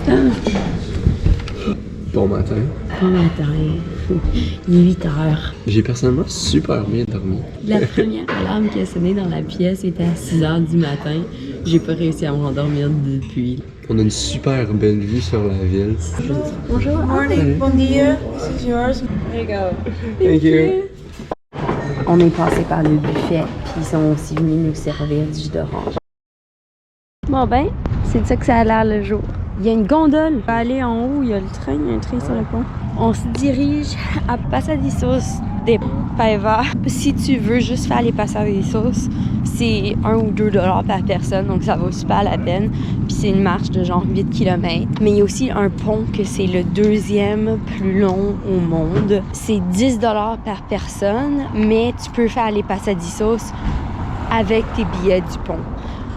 matin. Bon matin. Bon matin. Il est 8 heures. J'ai personnellement super bien dormi. La première alarme qui a sonné dans la pièce était à 6 heures du matin. J'ai pas réussi à me rendormir depuis. On a une super belle vue sur la ville. Bonjour. Morning, bon dia. This is yours. There you go. Thank you. On est passé par le buffet, puis ils sont aussi venus nous servir du jus d'orange. Bon ben, c'est de ça que ça a l'air le jour. Il y a une gondole. On va aller en haut, il y a le train, il y a un train sur le pont. On se dirige à Passadizos de Paiva. Si tu veux juste faire les Passadizos, c'est 1 ou 2 $ par personne, donc ça vaut super la peine. Puis c'est une marche de genre 8 km. Mais il y a aussi un pont que c'est le 2e plus long au monde. C'est 10 $ par personne, mais tu peux faire les Passadizos avec tes billets du pont.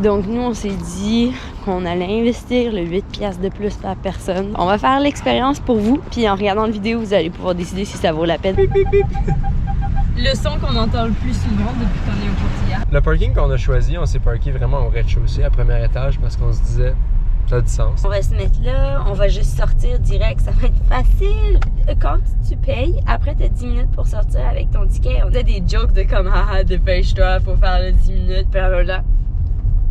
Donc nous, on s'est dit qu'on allait investir le 8 piastres de plus par personne. On va faire l'expérience pour vous, puis en regardant la vidéo, vous allez pouvoir décider si ça vaut la peine. Le son qu'on entend le plus souvent depuis qu'on est au Portugal. Le parking qu'on a choisi, on s'est parké vraiment au rez-de-chaussée, à premier étage, parce qu'on se disait, ça a du sens. On va se mettre là, on va juste sortir direct, ça va être facile. Quand tu payes, après t'as 10 minutes pour sortir avec ton ticket. On a des jokes de comme, ah, dépêche-toi, faut faire le 10 minutes, blablabla.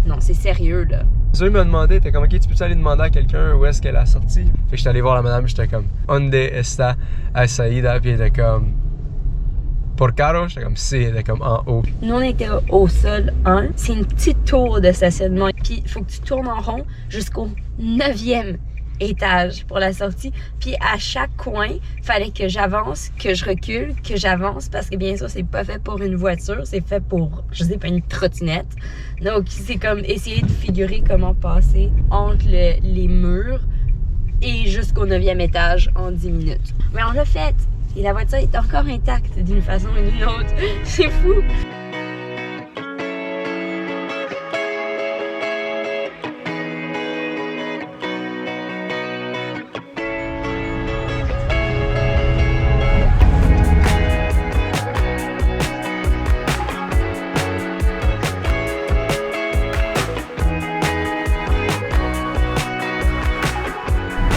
Non, c'est sérieux, là. Ça, il m'a demandé, t'es comme, ok, tu peux aller demander à quelqu'un où est-ce qu'elle a sorti? Fait que j'étais allé voir la madame, j'étais comme, Onde está a saída? Puis elle était comme, por caro? J'étais comme, si, elle était comme en haut. Nous, on était au sol 1. C'est une petite tour de stationnement. Puis, il faut que tu tournes en rond jusqu'au 9e étage pour la sortie. Puis, à chaque coin, il fallait que j'avance, que je recule, que j'avance. Parce que, bien sûr, c'est pas fait pour une voiture. C'est fait pour, je sais pas, une trottinette. Donc, c'est comme essayer de figurer comment passer entre les murs et jusqu'au 9e étage en 10 minutes. Mais on l'a fait. Et la voiture est encore intacte d'une façon ou d'une autre. C'est fou!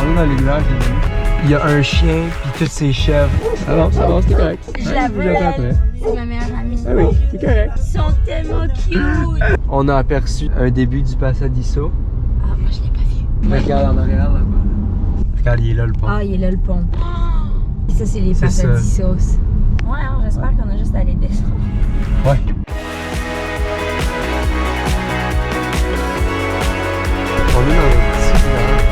On est dans les villages, les amis. Il y a un chien puis toutes ses chèvres. Ça va, c'était correct. Je la veux, c'est ma meilleure amie. Ah oui, c'est correct. Ils sont tellement cute! On a aperçu un début du Passadiso. Ah, moi je l'ai pas vu. Regarde en arrière là-bas. Regarde, il est là le pont. Ah, il est là le pont. Et ça, c'est les C'est ça. Passadizos. Ouais, alors j'espère qu'on a juste à aller descendre. Ouais. On est dans un petit village.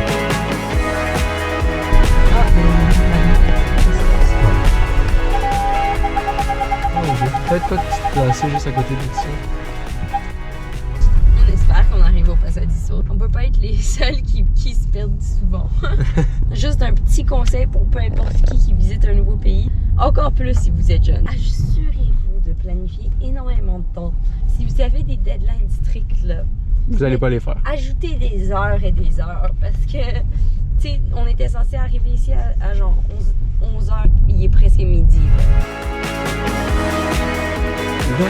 Peut-être pas de te placer juste à côté de ça. On espère qu'on arrive au Passadiso. On peut pas être les seuls qui se perdent souvent. Juste un petit conseil pour peu importe qui visite un nouveau pays. Encore plus si vous êtes jeune. Assurez-vous de planifier énormément de temps. Si vous avez des deadlines strictes, là, Vous allez pas les faire. ajoutez des heures et des heures parce que, tu sais, on était censé arriver ici à genre 11 heures. Il est presque midi. Là,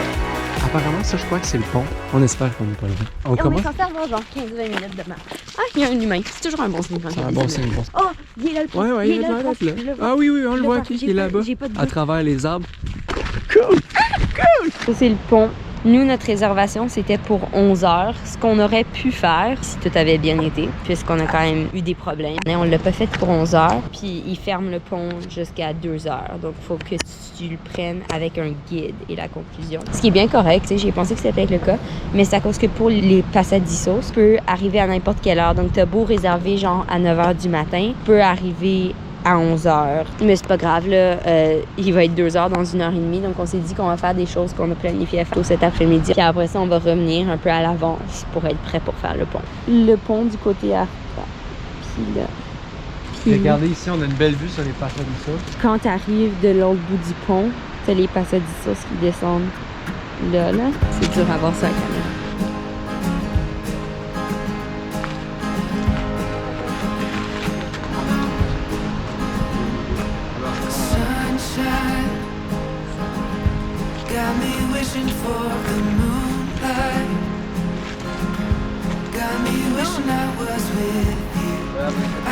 apparemment, ça, je crois que c'est le pont. On espère qu'on n'est pas loin. On On commence. est censé avoir genre 15-20 minutes de marche. Ah, il y a un humain. C'est toujours un bon signe quand il y C'est a un des bon humains. signe, bon signe. Oh, il est là le pont. Ouais, il est là là, le pont. là. Je le vois. Ah oui, on le Je voit, vois. qui J'ai est pas- là-bas. j'ai pas de À doute. travers les arbres. Cool! Ça, c'est le pont. Nous, notre réservation, c'était pour 11 heures. Ce qu'on aurait pu faire, si tout avait bien été, puisqu'on a quand même eu des problèmes. Mais on l'a pas fait pour 11 heures, puis ils ferment le pont jusqu'à 2 heures. Donc, il faut que tu le prennes avec un guide et la conclusion. Ce qui est bien correct, tu sais, j'ai pensé que c'était le cas, mais c'est à cause que pour les Passadizos, tu peux arriver à n'importe quelle heure. Donc, t'as beau réserver genre à 9 heures du matin, tu peux arriver à 11 heures. Mais c'est pas grave, là. Il va être 2 heures dans 1h30. Donc, on s'est dit qu'on va faire des choses qu'on a planifiées à faire cet après-midi. Puis après ça, on va revenir un peu à l'avance pour être prêt pour faire le pont. Le pont du côté à... Puis là... Puis Regardez ici, on a une belle vue sur les Passadisos. quand tu arrives de l'autre bout du pont, t'as les Passadizos qui descendent là. C'est dur à voir ça à la caméra. Sunshine got me wishing for the moonlight. Got me wishing I was with you.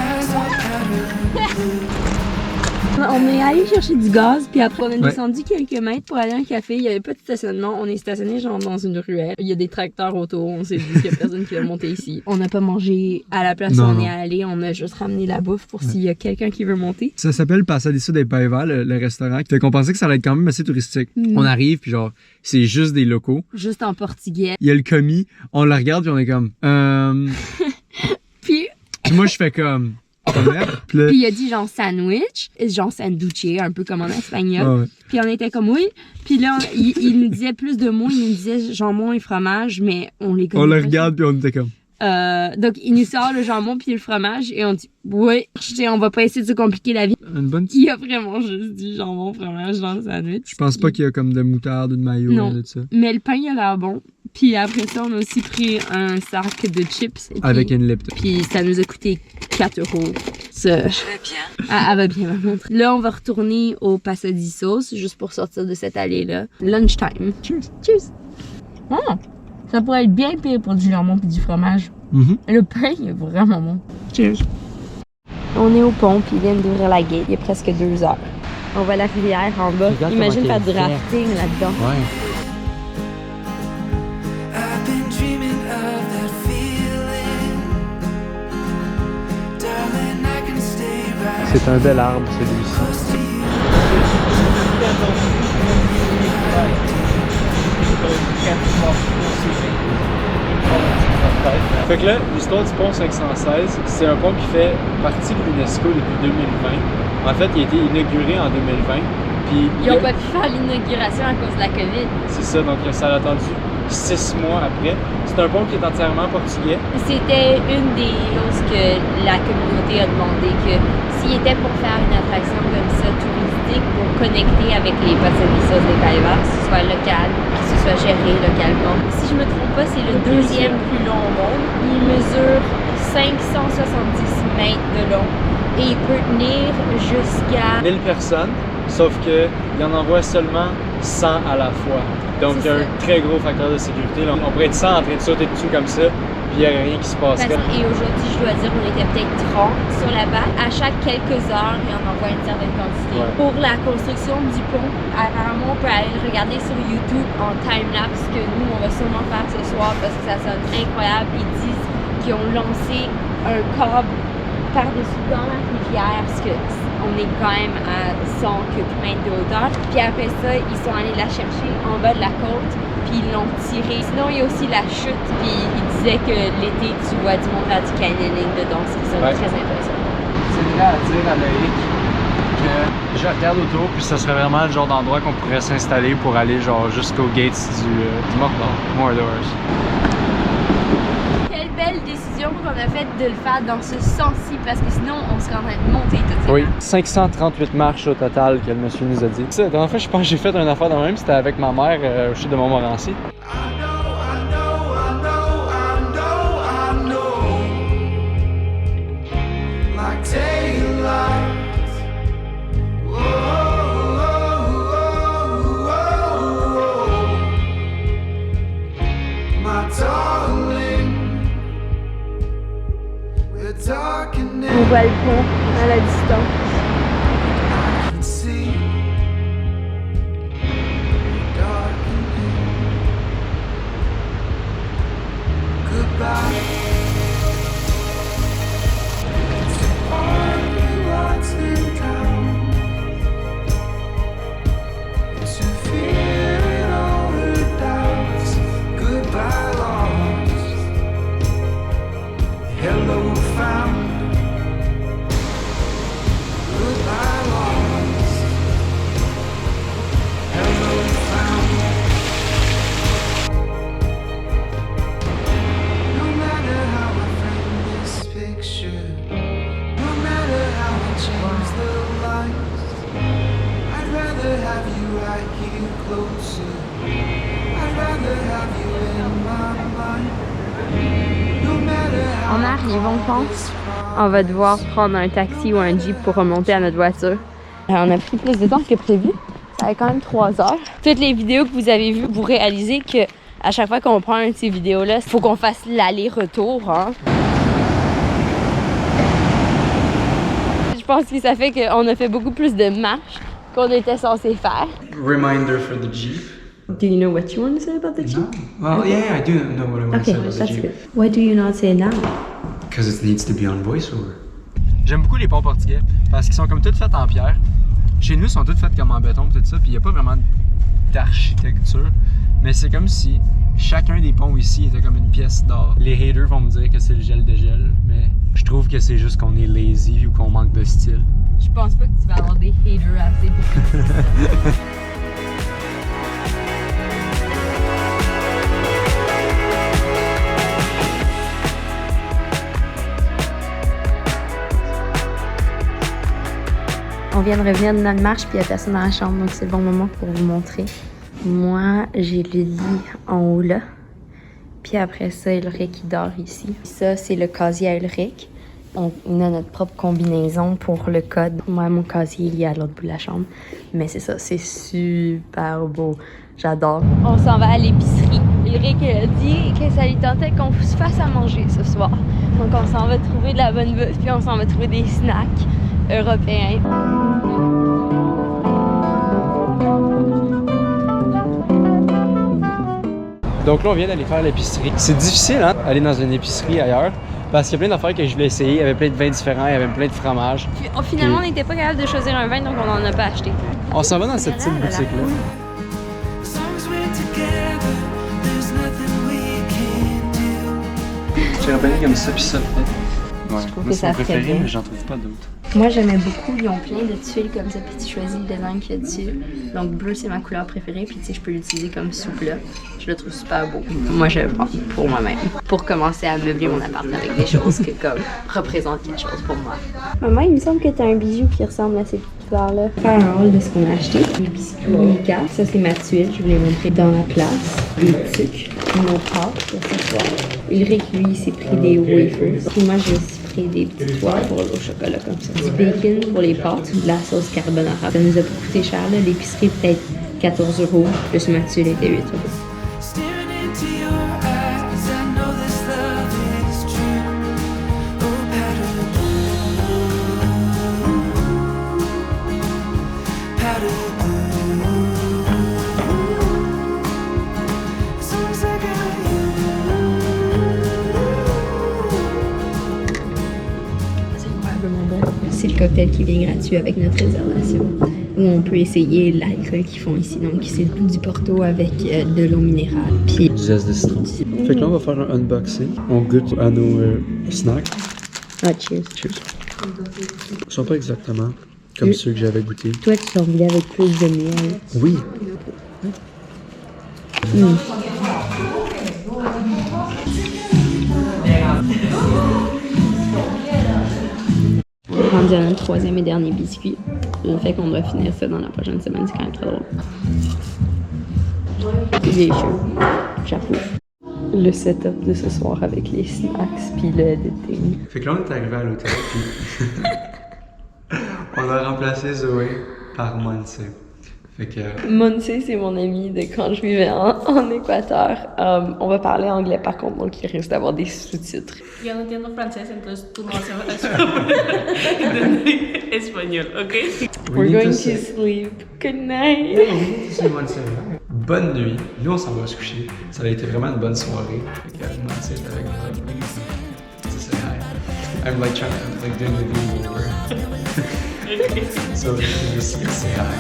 On est allé chercher du gaz, puis après on a descendu quelques mètres pour aller à un café. Il y avait pas de stationnement. On est stationné genre dans une ruelle. Il y a des tracteurs autour. On s'est dit qu'il y a personne qui va monter ici. On n'a pas mangé à la place où on est allé. On a juste ramené la bouffe pour s'il y a quelqu'un qui veut monter. Ça s'appelle Pasadizo de Paiva, le restaurant. Fait qu'on pensait que ça allait être quand même assez touristique. On arrive, puis genre, c'est juste des locaux. Juste en portugais. Il y a le commis, on le regarde, puis on est comme... Puis moi, je fais comme... Puis il a dit genre sandwich, genre sanduche, un peu comme en espagnol. Puis on était comme oui. Puis là, il nous disait plus de mots, il nous disait jambon et fromage, mais on les connaît. On le regarde, puis on était comme... Donc il nous sort le jambon puis le fromage et on dit oui, on va pas essayer de se compliquer la vie. Il a vraiment juste dit jambon fromage dans le sandwich. Je pense pas qu'il y a comme de moutarde ou de mayo ou de ça. Mais le pain il a l'air bon. Puis après ça, on a aussi pris un sac de chips. Avec une Lipton. Puis ça nous a coûté 4 €. Ça... Je vais bien. Elle va bien, ma montre. Là, on va retourner au Passadizos juste pour sortir de cette allée-là. Lunchtime. Cheers. Cheers. Ça pourrait être bien pire pour du jambon puis du fromage. Le pain, il est vraiment bon. Cheers. On est au pont, puis il vient d'ouvrir la gate. Il est presque 2 heures. On va à la rivière en bas. Imagine faire du rafting là-dedans. Ouais. C'est un bel arbre, celui-ci. Fait que là, l'histoire du pont 516, c'est un pont qui fait partie de l'UNESCO depuis 2020. En fait, il a été inauguré en 2020. Puis ils n'ont pas pu faire l'inauguration à cause de la COVID. C'est ça, donc ça a attendu 6 mois après. C'est un pont qui est entièrement portugais. C'était une des choses que la communauté a demandé, que s'il était pour faire une attraction comme ça, touristique, pour connecter avec les Passadizos de Paiva, que ce soit local, que ce soit géré localement. Si je me trompe pas, c'est le deuxième plus long au monde. Il mesure 570 mètres de long et il peut tenir jusqu'à 1000 personnes, sauf qu'il en envoie seulement 100 à la fois. Donc, il y a un très gros facteur de sécurité. Là, on pourrait être 100 en train de sauter dessus comme ça, puis il n'y aurait rien qui se passerait. Et aujourd'hui, je dois dire, on était peut-être 30 sur la balle. À chaque quelques heures, il en envoie une certaine quantité. Ouais. Pour la construction du pont, apparemment, on peut aller le regarder sur YouTube en time-lapse, que nous, on va sûrement faire ce soir parce que ça sonne incroyable. Ils disent qu'ils ont lancé un câble par-dessus dans la rivière, parce que on est quand même à 100 mètres de hauteur. Puis après ça, ils sont allés la chercher en bas de la côte, puis ils l'ont tirée. Sinon, il y a aussi la chute, puis ils disaient que l'été, tu vois du monde faire du canyoning dedans, ce qui serait très intéressant. C'est vrai à dire à Loïc que je regarde autour, puis ça serait vraiment le genre d'endroit qu'on pourrait s'installer pour aller genre jusqu'aux gates du Mordor. Quelle belle décision qu'on a faite de le faire dans ce sens-ci, parce que sinon on serait en train de monter tout ça. Oui, 538 marches au total que le monsieur nous a dit. La dernière fois, je pense que j'ai fait une affaire de même, c'était avec ma mère au chute de Montmorency. On voit le pont à la distance. On arrive, on pense. On va devoir prendre un taxi ou un jeep pour remonter à notre voiture. On a pris plus de temps que prévu. Ça fait quand même 3 heures. Toutes les vidéos que vous avez vues, vous réalisez que à chaque fois qu'on prend une de ces vidéos-là, il faut qu'on fasse l'aller-retour. Hein? Je pense que ça fait qu'on a fait beaucoup plus de marches qu'on était censé faire. Reminder for the Jeep. Do you know what you want to say about the Jeep? Well, yeah, I do know what I want to say about the that's Jeep. good. Why do you not say now? Because it needs to be on voiceover. J'aime beaucoup les ponts portugais parce qu'ils sont comme toutes faites en pierre. Chez nous, ils sont toutes faites comme en béton tout ça, puis il n'y a pas vraiment d'architecture. Mais c'est comme si chacun des ponts ici était comme une pièce d'art. Les haters vont me dire que c'est le gel de gel, mais je trouve que c'est juste qu'on est lazy ou qu'on manque de style. Je pense pas que tu vas avoir des haters assez beaucoup. On vient de revenir de notre marche, puis il n'y a personne dans la chambre, donc c'est le bon moment pour vous montrer. Moi, j'ai le lit en haut là. Puis après ça, Ulrich, il dort ici. Ça, c'est le casier à Ulrich. On a notre propre combinaison pour le code. Moi, mon casier, il est à l'autre bout de la chambre. Mais c'est ça, c'est super beau. J'adore. On s'en va à l'épicerie. Ulrich a dit que ça lui tentait qu'on se fasse à manger ce soir. Donc on s'en va trouver de la bonne bouffe, puis on s'en va trouver des snacks européens. Donc là, on vient d'aller faire l'épicerie. C'est difficile, hein, aller dans une épicerie ailleurs, parce qu'il y a plein d'affaires que je voulais essayer. Il y avait plein de vins différents, il y avait plein de fromages. Puis, finalement, on n'était pas capable de choisir un vin, donc on n'en a pas acheté. On s'en va dans cette petite boutique-là. J'ai rappelé comme ça, puis ça, peut-être. Ouais, Je trouve moi, que c'est mon ça ferait préféré, bien. mais j'en trouve pas d'autres. Moi, j'aimais beaucoup. Ils ont plein de tuiles comme ça, puis tu choisis le design qu'il y a dessus. Donc, bleu, c'est ma couleur préférée, puis tu sais, je peux l'utiliser comme soupe-là. Je le trouve super beau. Moi, je le prends pour moi-même. Pour commencer à meubler mon appart avec des choses qui, comme, représentent quelque chose pour moi. Maman, il me semble que tu as un bijou qui ressemble à ces petites fleurs-là. Faire un haul de ce qu'on a acheté. Les biscuits Mika. Ça, c'est ma tuile. Je vous l'ai montré dans la place. Les sucres. Nos pâtes pour ce soir. Ulrich, lui, il s'est pris des wafers. Puis moi, je me suis pris des petites toiles pour le chocolat comme ça. Du bacon pour les pâtes, de la sauce carbonara. Ça nous a pas coûté cher, là. L'épicerie, peut-être 14 €, plus ma tuile était 8 €. C'est le cocktail qui vient gratuit avec notre réservation. Où on peut essayer l'alcool qu'ils font ici. Donc, c'est du Porto avec de l'eau minérale. Puis Du zeste de citron. Fait que là, on va faire un unboxing. On goûte à nos snacks. ah, cheers. Cheers. Ils sont pas exactement comme ceux que j'avais goûtés. Toi, tu l'as voulu avec plus de miel. Oui. Rendu à notre troisième et dernier biscuit. Le fait qu'on doit finir ça dans la prochaine semaine, c'est quand même très drôle. Il est chaud. J'approuve. Le setup de ce soir avec les snacks puis le editing. Fait que là, on est arrivé à l'hôtel, puis on a remplacé Zoé par Monse. Fait que... Monse, c'est mon ami de quand je vivais en Équateur. On va parler anglais par contre, donc il risque d'avoir des sous-titres. Yo no entiendo francés, entonces tú no vas a entender español, ¿ok? We're going to sleep. Good night. C'est Monse. Bonne nuit. Nous, on s'en va se coucher. Ça a été vraiment une bonne soirée. Fait que Monse est avec moi. C'est hi. I'm like trying to, like doing the game over. So, just say hi.